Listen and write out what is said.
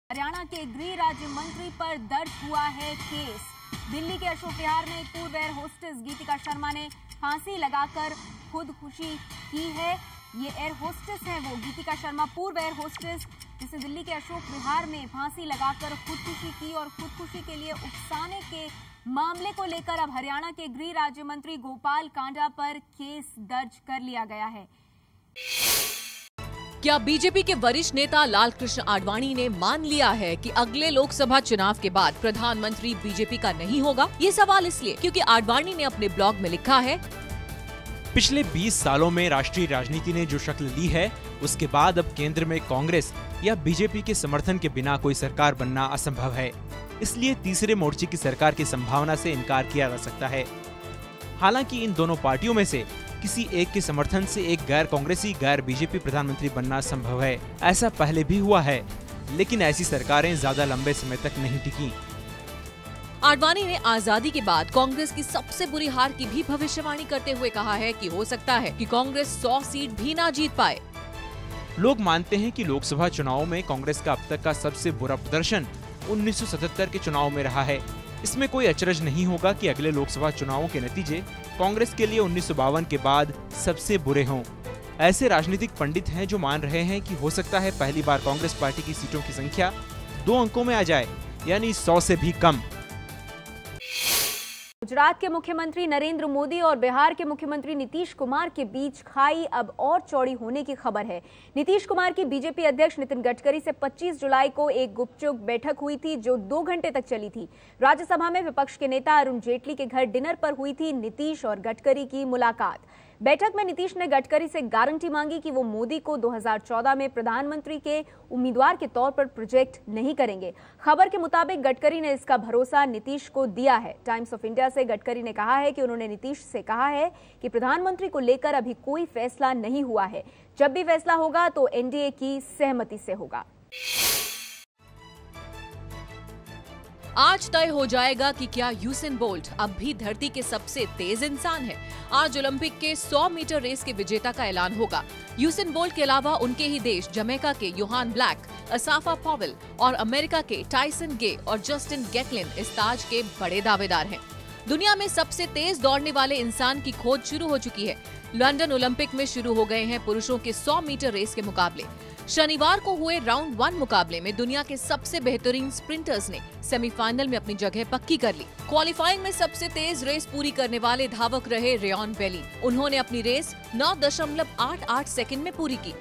हरियाणा के गृह राज्य मंत्री पर दर्ज हुआ है केस। दिल्ली के अशोक विहार में एक पूर्व एयर होस्टेस गीतिका शर्मा ने फांसी लगाकर खुदकुशी की है। ये एयर होस्टेस है वो गीतिका शर्मा, पूर्व एयर होस्टेस, जिसने दिल्ली के अशोक विहार में फांसी लगाकर खुदकुशी की और खुदकुशी के लिए उकसाने के मामले को लेकर अब हरियाणा के गृह राज्य मंत्री गोपाल कांडा पर केस दर्ज कर लिया गया है। क्या बीजेपी के वरिष्ठ नेता लालकृष्ण आडवाणी ने मान लिया है कि अगले लोकसभा चुनाव के बाद प्रधानमंत्री बीजेपी का नहीं होगा? ये सवाल इसलिए क्योंकि आडवाणी ने अपने ब्लॉग में लिखा है, पिछले 20 सालों में राष्ट्रीय राजनीति ने जो शक्ल ली है, उसके बाद अब केंद्र में कांग्रेस या बीजेपी के समर्थन के बिना कोई सरकार बनना असंभव है। इसलिए तीसरे मोर्चे की सरकार की संभावना से इनकार किया जा सकता है। हालांकि इन दोनों पार्टियों में से किसी एक के समर्थन से एक गैर कांग्रेसी, गैर बीजेपी प्रधानमंत्री बनना संभव है। ऐसा पहले भी हुआ है, लेकिन ऐसी सरकारें ज्यादा लंबे समय तक नहीं टिकी। आडवाणी ने आजादी के बाद कांग्रेस की सबसे बुरी हार की भी भविष्यवाणी करते हुए कहा है कि हो सकता है कि कांग्रेस 100 सीट भी ना जीत पाए। लोग मानते हैं कि लोकसभा चुनाव में कांग्रेस का अब तक का सबसे बुरा प्रदर्शन 1977 के चुनाव में रहा है। इसमें कोई अचरज नहीं होगा कि अगले लोकसभा चुनावों के नतीजे कांग्रेस के लिए 1952 के बाद सबसे बुरे हों। ऐसे राजनीतिक पंडित हैं जो मान रहे हैं कि हो सकता है पहली बार कांग्रेस पार्टी की सीटों की संख्या 2 अंकों में आ जाए, यानी 100 से भी कम। गुजरात के मुख्यमंत्री नरेंद्र मोदी और बिहार के मुख्यमंत्री नीतीश कुमार के बीच खाई अब और चौड़ी होने की खबर है। नीतीश कुमार की बीजेपी अध्यक्ष नितिन गडकरी से 25 जुलाई को एक गुपचुप बैठक हुई थी जो 2 घंटे तक चली थी। राज्यसभा में विपक्ष के नेता अरुण जेटली के घर डिनर पर हुई थी नीतीश और गडकरी की मुलाकात। बैठक में नीतीश ने गडकरी से गारंटी मांगी कि वो मोदी को 2014 में प्रधानमंत्री के उम्मीदवार के तौर पर प्रोजेक्ट नहीं करेंगे। खबर के मुताबिक गडकरी ने इसका भरोसा नीतीश को दिया है। टाइम्स ऑफ इंडिया से गडकरी ने कहा है कि उन्होंने नीतीश से कहा है कि प्रधानमंत्री को लेकर अभी कोई फैसला नहीं हुआ है। जब भी फैसला होगा तो एनडीए की सहमति से होगा। आज तय हो जाएगा कि क्या यूसेन बोल्ट अब भी धरती के सबसे तेज इंसान है। आज ओलंपिक के 100 मीटर रेस के विजेता का ऐलान होगा। यूसेन बोल्ट के अलावा उनके ही देश जमैका के योहान ब्लैक, असाफा पॉवेल और अमेरिका के टाइसन गे और जस्टिन गैटलिन इस ताज के बड़े दावेदार हैं। दुनिया में सबसे तेज दौड़ने वाले इंसान की खोज शुरू हो चुकी है। लंदन ओलंपिक में शुरू हो गए हैं पुरुषों के 100 मीटर रेस के मुकाबले। शनिवार को हुए राउंड 1 मुकाबले में दुनिया के सबसे बेहतरीन स्प्रिंटर्स ने सेमीफाइनल में अपनी जगह पक्की कर ली। क्वालिफाइंग में सबसे तेज रेस पूरी करने वाले धावक रहे रेयन बेली। उन्होंने अपनी रेस 9.88 सेकंड में पूरी की।